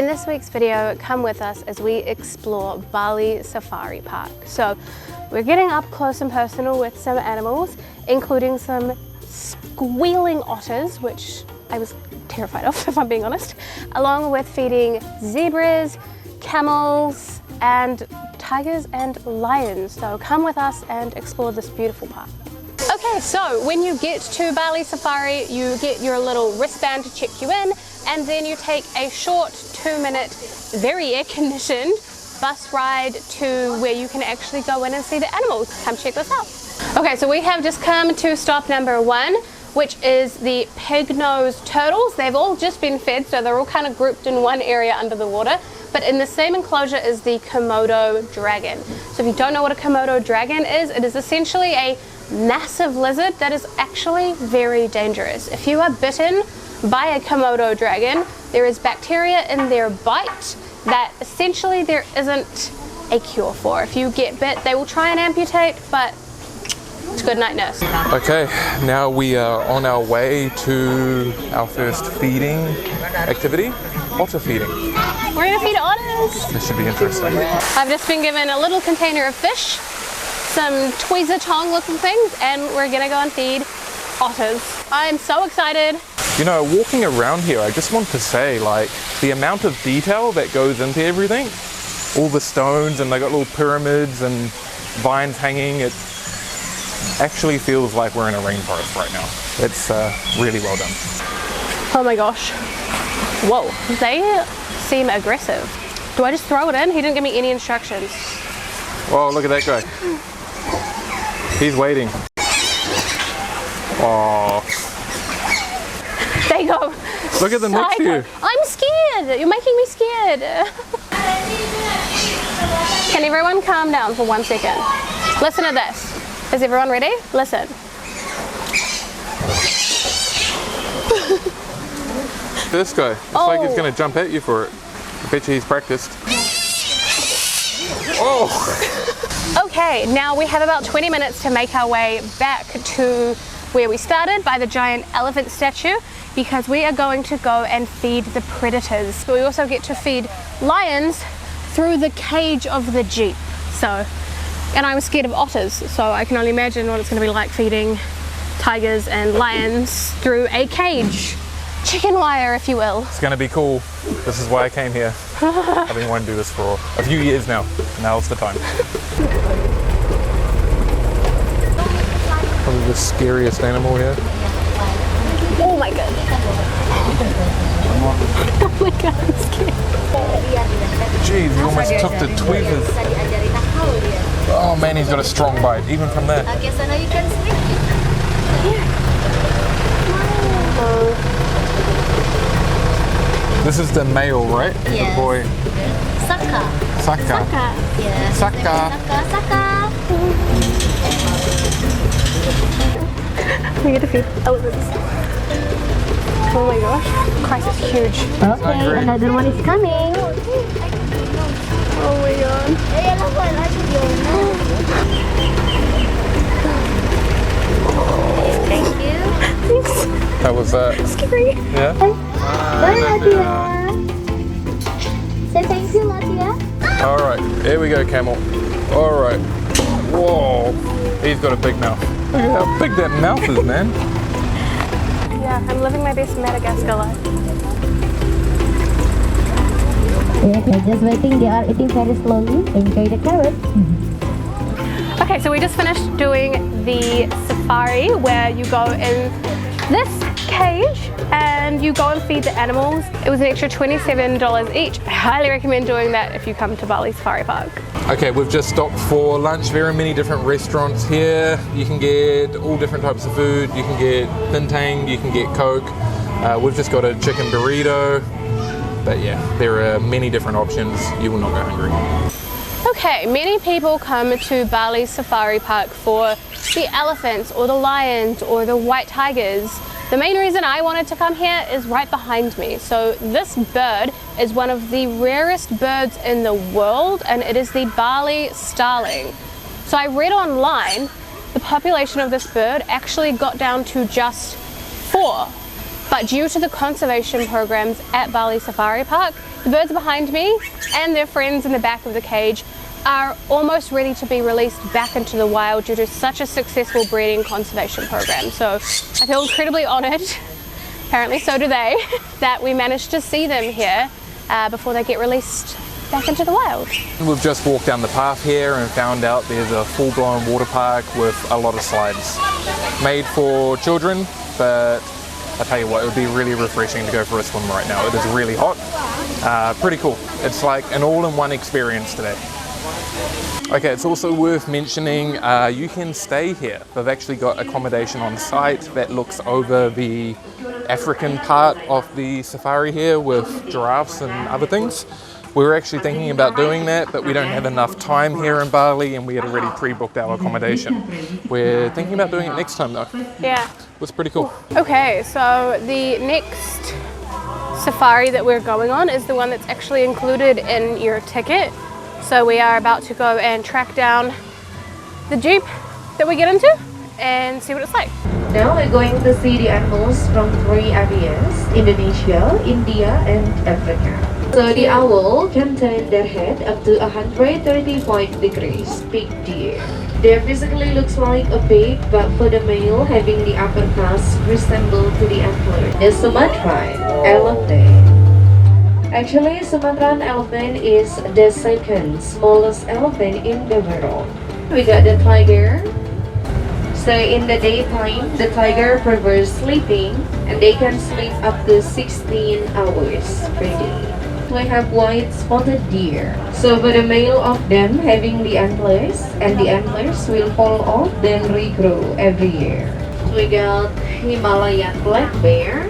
In this week's video, come with us as we explore Bali Safari Park. So we're getting up close and personal with some animals, including some squealing otters, which I was terrified of, if I'm being honest, along with feeding zebras, camels, and tigers and lions. So come with us and explore this beautiful park. Okay, so when you get to Bali Safari, you get your little wristband to check you in, and then you take a short 2-minute, very air-conditioned bus ride to where you can actually go in and see the animals. Come check this out. Okay, so we have just come to stop number 1, which is the pig-nosed turtles. They've all just been fed, so they're all kind of grouped in one area under the water. But in the same enclosure is the Komodo dragon. So if you don't know what a Komodo dragon is, it is essentially a massive lizard that is actually very dangerous. If you are bitten by a Komodo dragon, there is bacteria in their bite that essentially there isn't a cure for. If you get bit, they will try and amputate, but it's good night, nurse. Okay, now we are on our way to our first feeding activity, otter feeding. We're gonna feed otters. This should be interesting. I've just been given a little container of fish, some tweezer tongue looking things, and we're gonna go and feed otters. I'm so excited. You know, walking around here, I just want to say, like, the amount of detail that goes into everything, all the stones, and they got little pyramids and vines hanging, it actually feels like we're in a rainforest right now. It's really well done. Oh my gosh. Whoa, they seem aggressive. Do I just throw it in? He didn't give me any instructions. Oh, look at that guy. He's waiting. Oh. There you go. Look at them next to you. I'm scared. You're making me scared. Can everyone calm down for 1 second? Listen to this. Is everyone ready? Listen. This guy, it's like he's going to jump at you for it. I bet you he's practiced. Oh! Okay, now we have about 20 minutes to make our way back to where we started by the giant elephant statue, because we are going to go and feed the predators. But we also get to feed lions through the cage of the Jeep. So, and I was scared of otters, so I can only imagine what it's going to be like feeding tigers and lions through a cage. Chicken wire, if you will. It's going to be cool. This is why I came here. I've been wanting to do this for a few years now. Now's the time. Probably the scariest animal here. Oh my god. Oh my god, I'm scared. Jeez, he almost took the tweezers. Oh man, he's got a strong bite, even from there. Okay, so now you can sleep. This is the male, right? Yes. The boy. Saka. Saka. Yes. Saka. Saka. We get to feed elephants. Oh my gosh. Christ, it's huge. Okay, another one is coming. Oh my god. Thank you. Thanks. How was that? Scary. Yeah? Bye, Latia. Say thank you, Latia. Alright, here we go, camel. Alright. Whoa. He's got a big mouth. Look at how big that mouth is, man. Yeah, I'm living my best Madagascar life. Yes, they're just waiting. They are eating very slowly. Enjoy the carrot. Okay, so we just finished doing the safari where you go in this cage and you go and feed the animals. It was an extra $27 each. I highly recommend doing that if you come to Bali Safari Park. Okay, we've just stopped for lunch. Very many different restaurants here. You can get all different types of food. You can get bintang, you can get Coke. We've just got a chicken burrito. But yeah, there are many different options. You will not go hungry. Okay, many people come to Bali Safari Park for the elephants or the lions or the white tigers. The main reason I wanted to come here is right behind me. So this bird is one of the rarest birds in the world, and it is the Bali starling. So I read online the population of this bird actually got down to just 4. But due to the conservation programs at Bali Safari Park, the birds behind me and their friends in the back of the cage are almost ready to be released back into the wild due to such a successful breeding conservation program. So I feel incredibly honoured, apparently so do they, that we managed to see them here before they get released back into the wild. We've just walked down the path here and found out there's a full-blown water park with a lot of slides. Made for children, but I tell you what, it would be really refreshing to go for a swim right now. It is really hot. Pretty cool. It's like an all-in-one experience today. Okay, it's also worth mentioning you can stay here. They've actually got accommodation on site that looks over the African part of the safari here with giraffes and other things. We were actually thinking about doing that, but we don't have enough time here in Bali and we had already pre-booked our accommodation. We're thinking about doing it next time though. Yeah. It was pretty cool. Okay, so the next safari that we're going on is the one that's actually included in your ticket. So we are about to go and track down the jeep that we get into and see what it's like. Now we're going to see the animals from 3 areas: Indonesia, India and Africa. So the owl can turn their head up to 135 degrees, big deer. They physically looks like a pig, but for the male having the upper crest resemble to the antler. The Sumatran elephant. Actually, Sumatran elephant is the second smallest elephant in the world. We got the tiger. So in the daytime, the tiger prefers sleeping and they can sleep up to 16 hours per day. We have white spotted deer. So for the male of them having the antlers, and the antlers will fall off then regrow every year. We got Himalayan black bear.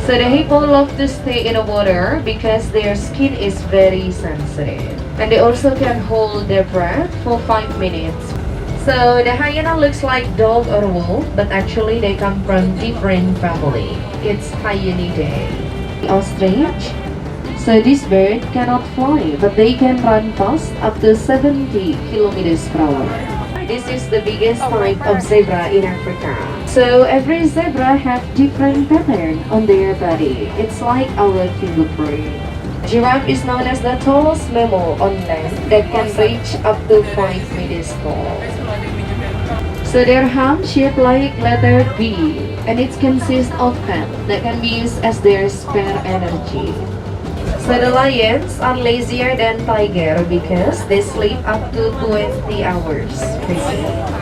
So the hippo love to stay in the water because their skin is very sensitive. And they also can hold their breath for 5 minutes. So the hyena looks like dog or wolf, but actually they come from different family. It's Hyenidae. The ostrich. So this bird cannot fly, but they can run fast up to 70 kilometers per hour. This is the biggest type of zebra in Africa. So every zebra have different pattern on their body. It's like our fingerprint. Giraffe is known as the tallest mammal on land that can reach up to 5 meters tall. So their hump shaped like letter B, and it consists of fat that can be used as their spare energy. So the lions are lazier than tiger because they sleep up to 20 hours per day.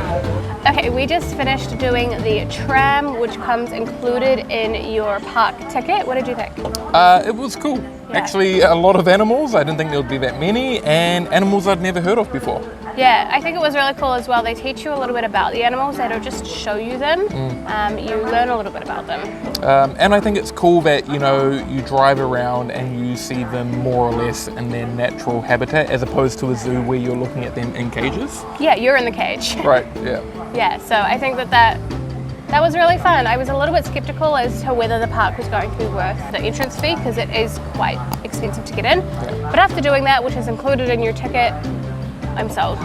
Okay, we just finished doing the tram, which comes included in your park ticket. What did you think? It was cool. Yeah. Actually, a lot of animals. I didn't think there would be that many, and animals I'd never heard of before. Yeah, I think it was really cool as well. They teach you a little bit about the animals. They don't just show you them. You learn a little bit about them. And I think it's cool that, you know, you drive around and you see them more or less in their natural habitat as opposed to a zoo where you're looking at them in cages. Yeah, you're in the cage. Right, yeah. Yeah, so I think that was really fun. I was a little bit skeptical as to whether the park was going to be worth the entrance fee because it is quite expensive to get in. Yeah. But after doing that, which is included in your ticket, I'm sold.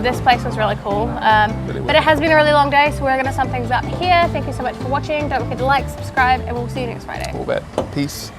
This place was really cool. But it has been a really long day, so we're going to sum things up here. Thank you so much for watching. Don't forget to like, subscribe, and we'll see you next Friday. All that. Peace.